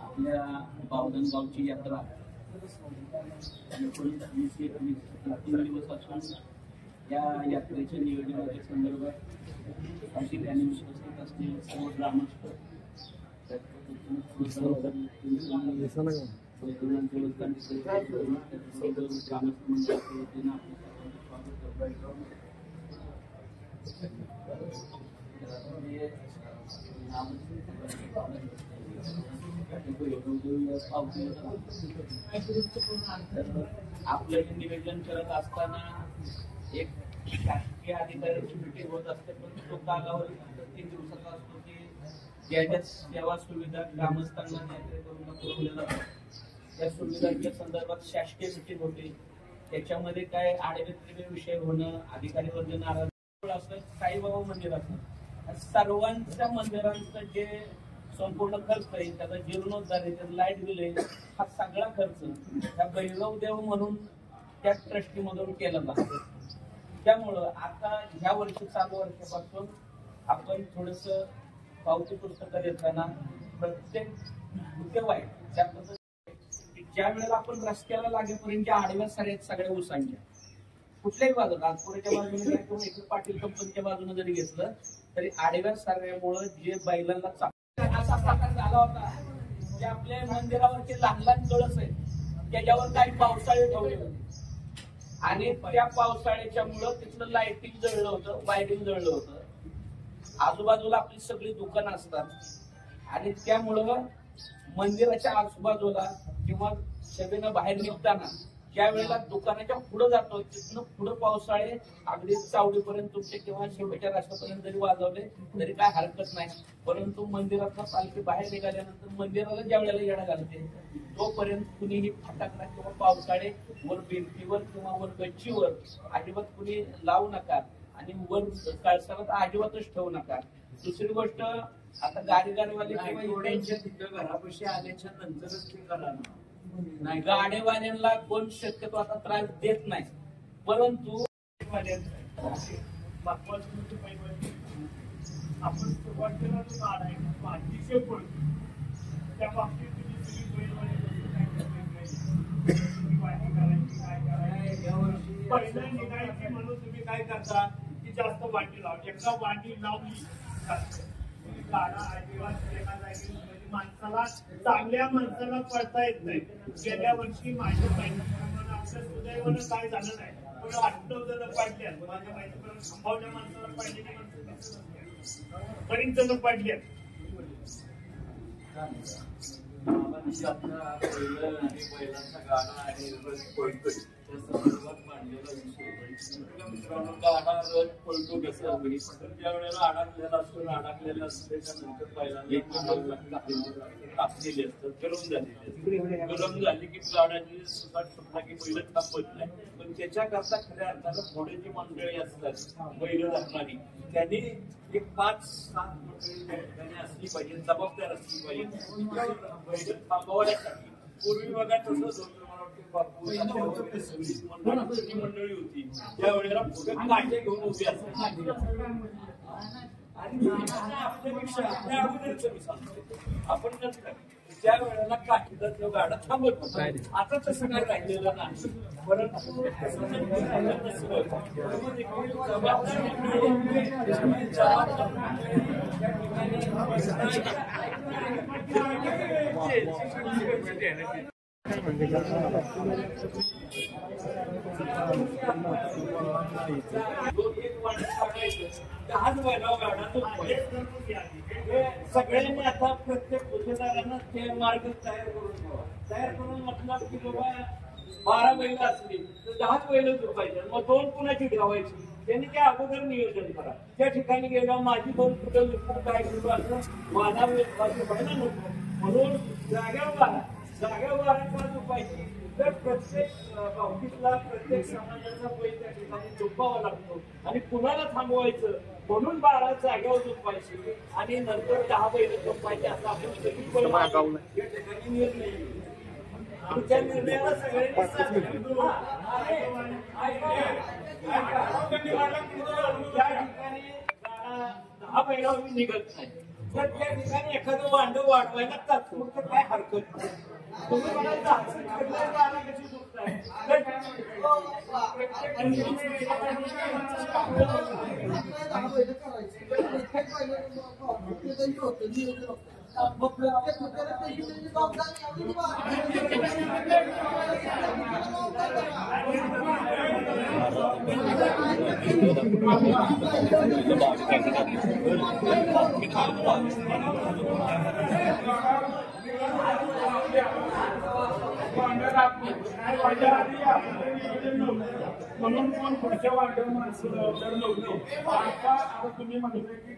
आपल्या बावधनगावची यात्रा 19-20-21 3 दिवस असून या यात्रेच्या नियोजनाच्या संदर्भात आमची प्लॅनिंग उपस्थित असलेले सर्व ग्रामस्थ आपलं निवेदन करत असताना एक शासकीय अधिकाऱ्यांची मीटिंग होत असते, पण तो कालावधी 3 दिवसाचा असतो की ज्या सेवा सुविधा ग्रामस्थांना पुरवल्या जातात त्या सुविधांच्या संदर्भात शासकीय मीटिंग होते. त्याच्यामध्ये काय आडवे विषय होणं, अधिकारी वर्ग नाराज असं साईबाबा मंदिर असतं, सर्वांच्या मंदिरांचं जे संपूर्ण खर्च आहे, त्याचा जीर्णोद्धार आहे, त्याचं लाईट बिल आहे, हा सगळा खर्च त्या भैरव देव म्हणून त्या ट्रस्टी मधून केला जातो. त्यामुळं आता ह्या वर्षी चालू वर्षापासून आपण थोडस पावती पुस्तकं देताना प्रत्येक वाईट त्या पद्धतीने ज्या वेळेला आपण रस्त्याला लागेपर्यंत ज्या आडव्या साऱ्या सगळ्या उसांच्या कुठल्याही बाजूला नागपूरच्या बाजूने किंवा एकूण पाटील कंपनीच्या बाजूने जरी घेतलं तरी आडव्या साऱ्यामुळे जे बैलांना असा प्रकार झाला होता की आपल्या मंदिरावरचे लहान लहान कळस आहेत त्याच्यावर काही पावसाळे ठेवले होते आणि त्या पावसाळ्याच्या मुळे तिथलं लाईटिंग जळलं होतं, वायरिंग जळलं होतं. आजूबाजूला आपली सगळी दुकानं असतात आणि त्यामुळं मंदिराच्या आजूबाजूला किंवा सगळ्यांना बाहेर निघताना ज्या वेळेला दुकानाच्या पुढे जातो तिथनं पुढे पावसाळे अगदी चावडीपर्यंत तुमचे किंवा शेवटच्या राष्ट्रापर्यंत जरी वाजवले तरी काय हरकत नाही. परंतु मंदिरातनं पालखी बाहेर निघाल्यानंतर मंदिराला ज्या वेळेला येणं घालते तोपर्यंत कुणीही फटाकडा किंवा पावसाळे वर भिंतीवर किंवा वर गच्चीवर अजिबात कुणी लावू नका आणि वर कळसाला अजिबातच ठेवू नका. दुसरी गोष्ट आता गाडीवाले किंवा घरापाशी आल्याच्या नंतरच ते करा नाही, गाडीवाल्यांना कोण शक्यतो आता त्रास देत नाही, परंतु आपण सुरुवात केला तो गाड आहे अतिशय पडतो त्या बाबतीत वाटी करायची काय करायची पहिल्या निघायची म्हणून तुम्ही काय करता की जास्त वाटी लावा. एकदा वाटी लावली गाडा आदिवासी माणसाला चांगल्या माणसाला पळता येत नाही. गेल्या वर्षी माझ्या माहितीप्रमाणे आपल्या सुदैवानं काय झालं नाही, पण 8-9 जण पडल्या. माझ्या माहितीप्रमाणे संभावल्या माणसाला पडलेली माणसं बरीच जण पडल्या. बैलांचा गाडा आणि रथ पळतोय त्या संदर्भात मांडलेला विषय मित्रांनो. गाडा रथ पळतो कसा तर ज्या वेळेला अडकलेला असतो त्याच्यानंतर बैलांना टाकलेली असतात, गरम झाली की गाड्याची सुसाट सुटला की बैल थांबत नाही. पण त्याच्याकरता खऱ्या अर्थानं थोडी जी मंडळी असतात बैल धरणारी त्यांनी एक 5-7 मंडळी त्यांनी असली पाहिजे, जबाबदार असली पाहिजे बैल थांबवण्यासाठी. पूर्वी बघा तसंच मंडळी होती त्यावेळेला काटे घेऊन उभी असते आणि आपल्यापेक्षा आपल्या अगोदरच मी सांगतो आपण कसं त्या वेळेला काठीचा तो गाडा थांबत होता. आता तसं काय राहिलेलं नाही, परंतु सगळ्यांनी आता प्रत्येक गुन्हेगारांना ते मार्ग तयार करून म्हटलं की बाबा 12 बैल असली तर 10 बैल झोपायचे, मग 2 कुणाची ठेवायची त्यांनी त्या अगोदर नियोजन करा. त्या ठिकाणी गेल्यावर माझी 2 कुठं काय करू असं माझा व्हायला नको म्हणून जाग्यावर 12 झोपायची. तर प्रत्येक ऑफिसला प्रत्येक समाजाचा बैल त्या ठिकाणी झोपावा लागतो आणि कुणाला थांबवायचं म्हणून 12 जागेवर झोपायची आणि नंतर 10 बैल झोपायचे असं आपण सगळी या ठिकाणी निर्णय घेऊ. आमच्या निर्णयाला सगळ्यांनी त्या ठिकाणी बैलावर मी निघत नाही. तर त्या ठिकाणी एखादं वांड वाढवायला तात्पुरतं काय हरकत नाही. तुम्ही मला जास्त ठरलं गाणं कशी सुटताय म्हणून कोण पुढच्या वाढवून माणसं जबाबदार नव्हते. आता तुम्ही म्हणताय की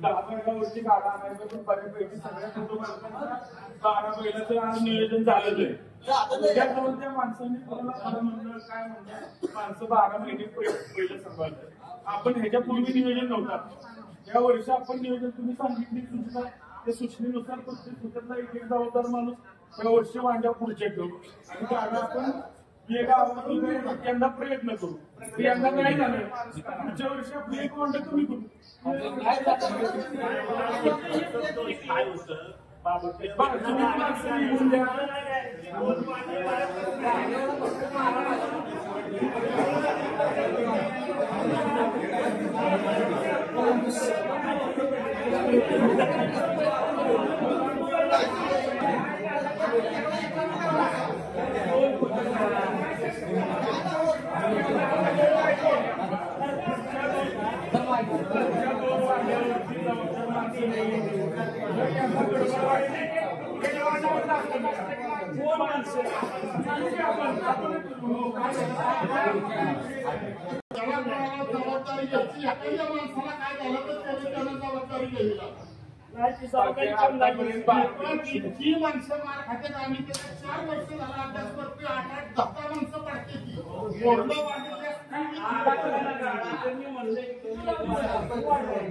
10 वर्षी गाडा आणायचं पण बऱ्यापैकी सगळ्या कुटुंबांना 12 बैलाचं आज नियोजन झालेलं आहे. त्याच्यामुळे त्या माणसांनी खरं म्हणलं काय म्हणतात माणसं 12 महिने पहिलं सांभाळतात. आपण ह्याच्यापूर्वी नियोजन नव्हतं. या वर्षी आपण नियोजन तुम्ही सांगितली सूचना त्या सूचनेनुसार प्रत्येक सूचनेला एक जबाबदार माणूस या वर्षी वांड्या पुढच्या ठेवू आणि गाडा आपण यंदा प्रयत्न करू. यंदा नाही झालं पुढच्या वर्षी आपली एक वांड कमी करू. काय होतं जी माणसं मार खात्यात आम्ही 4 वर्ष झाला अभ्यास करतोय. 8-10 माणसं पडते ती मोडलं वाटलं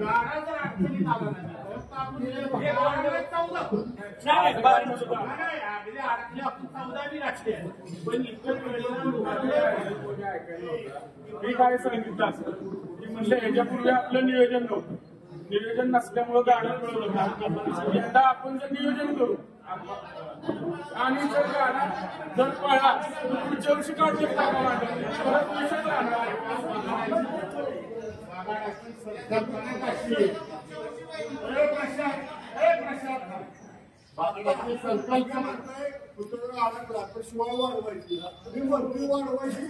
गाडा जर अडचणीत आला मी काय सांगितलं असं की म्हणजे ह्याच्यापूर्वी आपलं नियोजन नव्हतं. नियोजन नसल्यामुळं गाडा मिळवलं. यंदा आपण जर नियोजन करू आणि जर गाडा जर पळा पुढच्या वर्षी काढून शिवाय वाढवायची वरती वाढवायची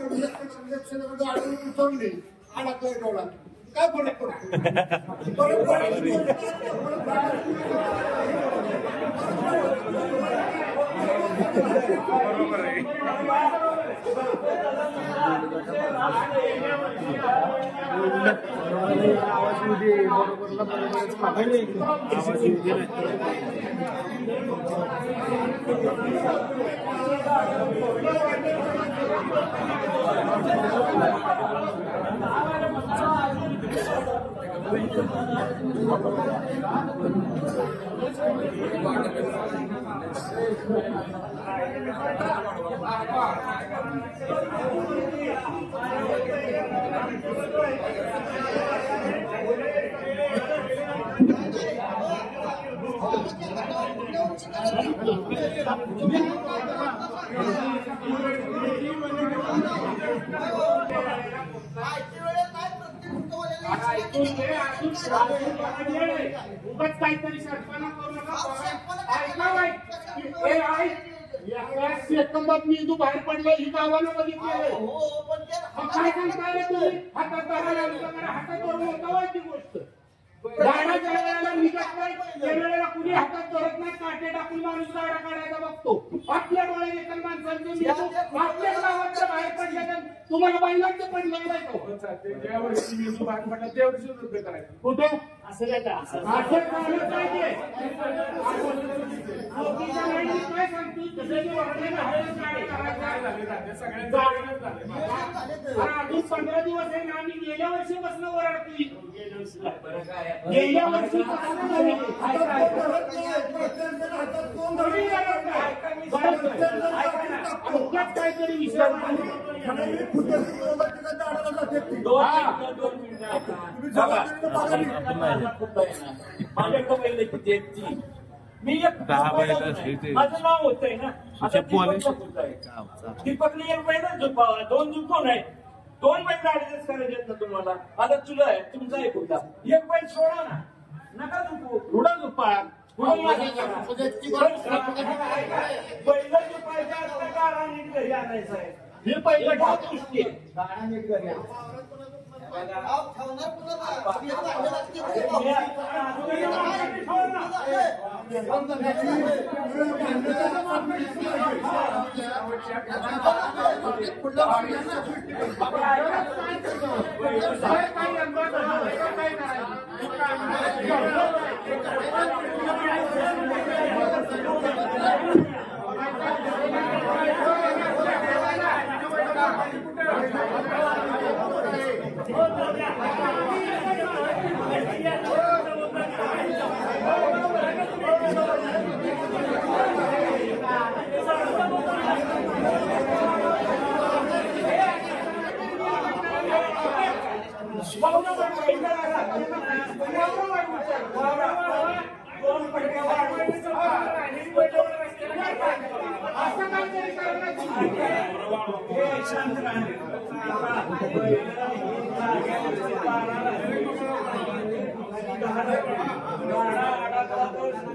गाडी उचलली अडकलाय डोळा काय फरक उगाच काहीतरी सरपणा करू नका. सेकंदात मी तू बाहेर पडलो ही गावानं बघितलेलं काय सांगता तुम्ही हातात हातात धरून होता ती गोष्ट. गाडा ज्या वेळेला निघत नाही त्या वेळेला कुणी हातात धरत नाही. काटे टाकून माणूस गाडा काढायला बघतो. आपल्या डोळे येतात माणसांचे आपल्या गावाच्या बाहेर पडल्या तुम्हाला बाईलांचं पडलं नाही. ज्या वर्षी मी बाहेर पडला त्या वर्षी रद्द करायचं कुठं असं काय काय सांगतो अजून 15 दिवस आहे ना. आम्ही गेल्या वर्षीपासून ओरडतोय. गेल्या वर्षी काहीतरी विषय तुम्ही जबाबदारीने बघा नाही. माझ्याकडे बैल किती आहेत ती मी एक 10 बैल असली ते माझं नाव होतंय ना आता सुचेपोले. दीपकने एक बैल झोपावा 2 झुकून आहे 2 बैल ऍडजस्ट करायचे ना तुम्हाला आता तुला आहे तुमचा एक होता एक बैल सोडा ना नका झुकू थोडा झुपा बैल झुपायच्या असता गाडा नीट घरी आणायचा आहे हे पहिलं ठाक गोष्टी आहे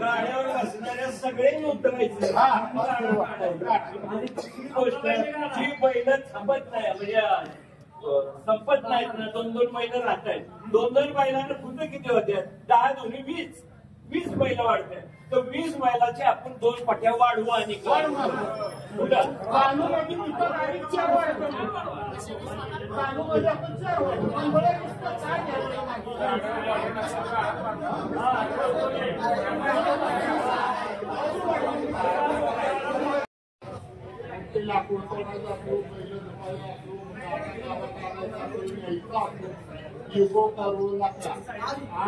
गाड्यावर बसणाऱ्या सगळे उतरायचं गोष्ट जी बैल थांबत नाही म्हणजे संपत नाहीत ना 2-2 बैल राहत आहेत 2-2 बैलांना फुट किती होत्या 10 दोन्ही 20 बैल वाढतात तर 20 बैलाचे आपण 2 पट्या वाढवू आणि करू नका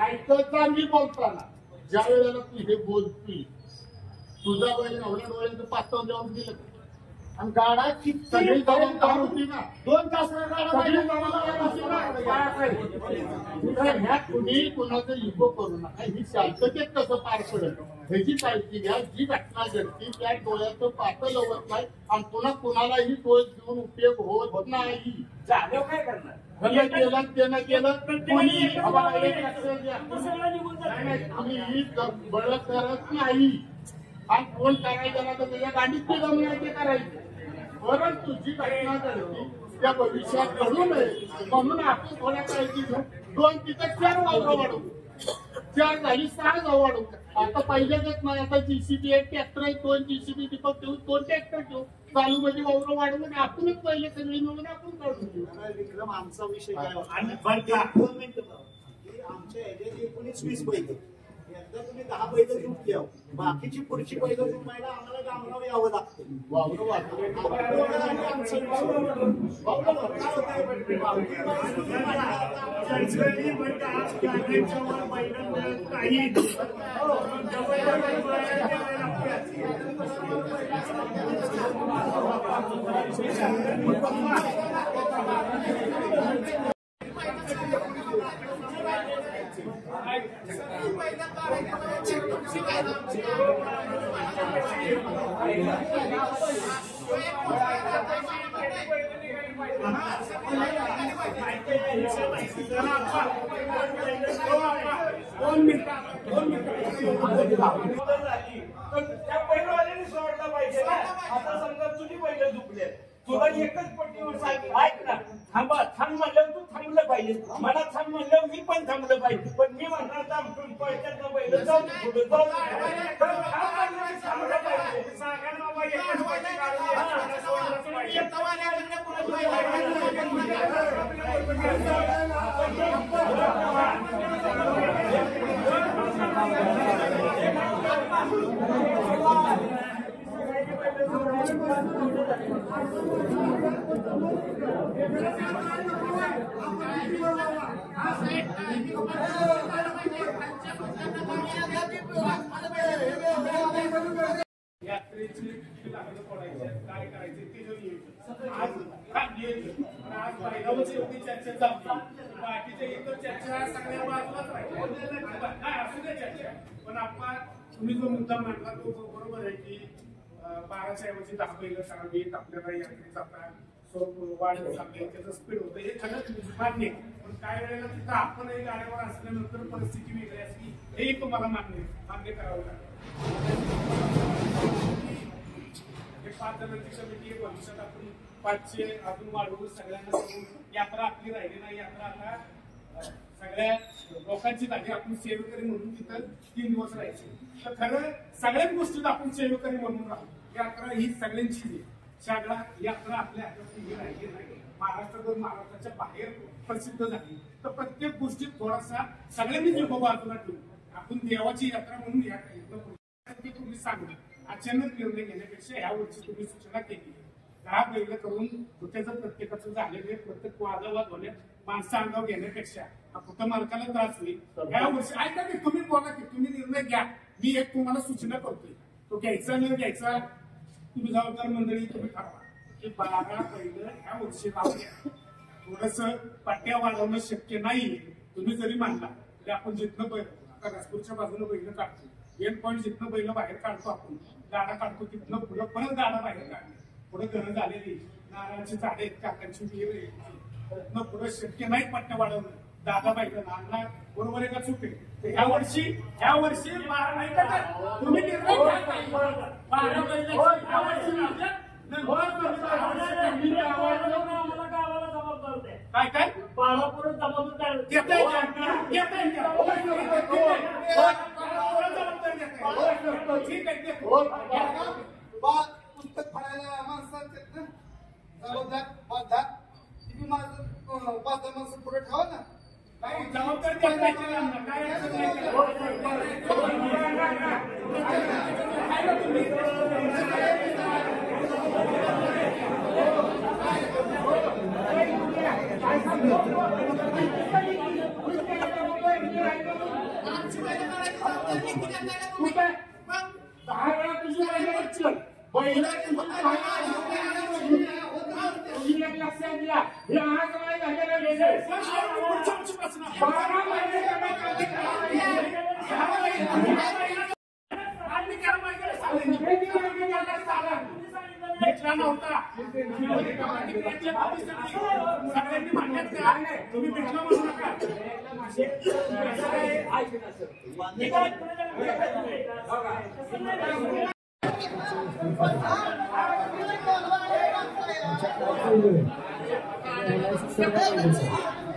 ऐकता मी बोलताना ज्या वेळेला तू हे बोलती तुझा बैल एवढ्या डोळ्यांचं पातळ देऊन दिलं आणि गाडाची सगळी जबाबदार होती ना 2 तास ह्या कुणी कुणाचं इगो करू नका ही शांततेत कसं पार पडेल ह्याची काळजी घ्या जी घटना घडती त्या डोळ्याचं पातळ लवत नाही आणि पुन्हा कुणालाही दोष देऊन उपयोग होत नाही झालं काय करणार त्यानं केलं कोणी बळ करत नाही आणि फोन करायला गेला तर त्याच्या गाडीत ते जमण्याचे करायचे परंतु जी घटना घडती त्या भविष्यात घडू नये म्हणून आपण थोड्या काळजी घेऊ 2 तिथं 4 वावरं वाढवू 4 झाली 6 जाऊ वाढवू आता पहिल्याच नाही आता जीसीबी आहे ट्रॅक्टर आहे 2 जीसीबी दीपक ठेवू 2 ट्रॅक्टर ठेवू चालू मध्ये वावरं वाढवून आपणच पहिले सगळे मिळून आपण काढून घेऊ विक्रम आमचा विषय काय आणि आमच्या ह्याच्यात 19-20 बैल एकदा तुम्ही 10 बैल घेऊन घ्या बाकीची पुढची बैल घेऊन महिला आम्हाला डांगरावर यावं लागतं वावरं त्या पहिलवाल्याने सोडलं पाहिजे ना आता समजा तुझी पहिलं झुकले तुला एकच पट्टीवर सांगितलं ऐक ना थांब म्हणल्यावर तू थांबलं पाहिजे मला थांब म्हणल्यावर मी पण थांबलं पाहिजे पण मी म्हणणार थांबून पळत्यात पहिलं जाऊन पुढे जाऊन थांबलं पाहिजे यात्रेची काय करायचे ते जर आज बैलावरच एवढी चर्चा चालली, बाकीच्या इतर चर्चा सगळ्या बाजूलाच राहिल्या. काय असू दे चर्चा, पण आपण तुम्ही जो मुद्दा मांडला तो बरोबर आहे की 12च्या ऐवजी 10 बैल करावीत, आपल्याला याकडे जाता वाढत चालले, त्याचं स्पीड होतं, हे खरंच मान्य आहे. पण काय वेळेला तिथं आपणही गाड्यावर असल्यानंतर परिस्थिती वेगळी असली, हेही तुम्हाला मान्य करावं लागेल. 5 जणांची कमिटी आहे, भविष्यात आपण 500 अजून वाढवून सगळ्यांना यात्रा आपली राहिली नाही. यात्रा आता सगळ्या लोकांची झाली, आपण सेवेकरी म्हणून तिथं 3 दिवस राहायचे. तर खरं सगळ्याच गोष्टीत आपण सेवेकरी म्हणून राहू. यात्रा ही सगळ्यांची आहे. शाळा यात्रा आपल्या हातात राहिली नाही. महाराष्ट्रात महाराष्ट्राच्या बाहेर प्रसिद्ध झाली तर प्रत्येक गोष्टीत थोडासा सगळ्यांनी जीव बाजूला ठेवू. आपण देवाची यात्रा म्हणून या तुम्ही सांगलं. अचानक निर्णय घेण्यापेक्षा यावर्षी तुम्ही सूचना केली, 10 बैल करून त्याचं प्रत्येकाचं झालेले प्रत्येक वादावाद होण्यात माणसं अंगावर घेण्यापेक्षा फक्त मालकाला त्रास होईल. या वर्षी ऐका की तुम्ही बोला की तुम्ही निर्णय घ्या. मी एक तुम्हाला सूचना करतोय, तो घ्यायचा न घ्यायचा तुम्ही जबाबदार मंडळी तुम्ही ठरवा की 12 बैल ह्या वर्षी लावल्या. थोडस पट्ट्या वाढवणं शक्य नाही. तुम्ही जरी मानला तरी आपण जिथनं बैल आता राजपूरच्या बाजूने बैल काढतो, एंड पॉईंट जिथनं बैल बाहेर काढतो, आपण गाडा काढतो तिथनं पुढं परत गाडा बाहेर काढली. पुढे घरं झालेली, नारळाची झाडे आहेत, काकांची विहीर आहे, पुढे शक्य नाही पट्ट्या वाढवणं. दादा बाईला नाना बरोबर आहे का चुके? ह्या वर्षी तुम्ही निर्णय काय काय बाळापूर जबाबदार ठीक आहे. पुस्तक फाडायला माणसं जबाबदार 5-10 माणसं पुढे ठेवा ना. काही जबाबदारी काय भेटला नव्हता सगळ्यांनी म्हणण्यात का तुम्ही भेटला म्हणू नका. Thank you.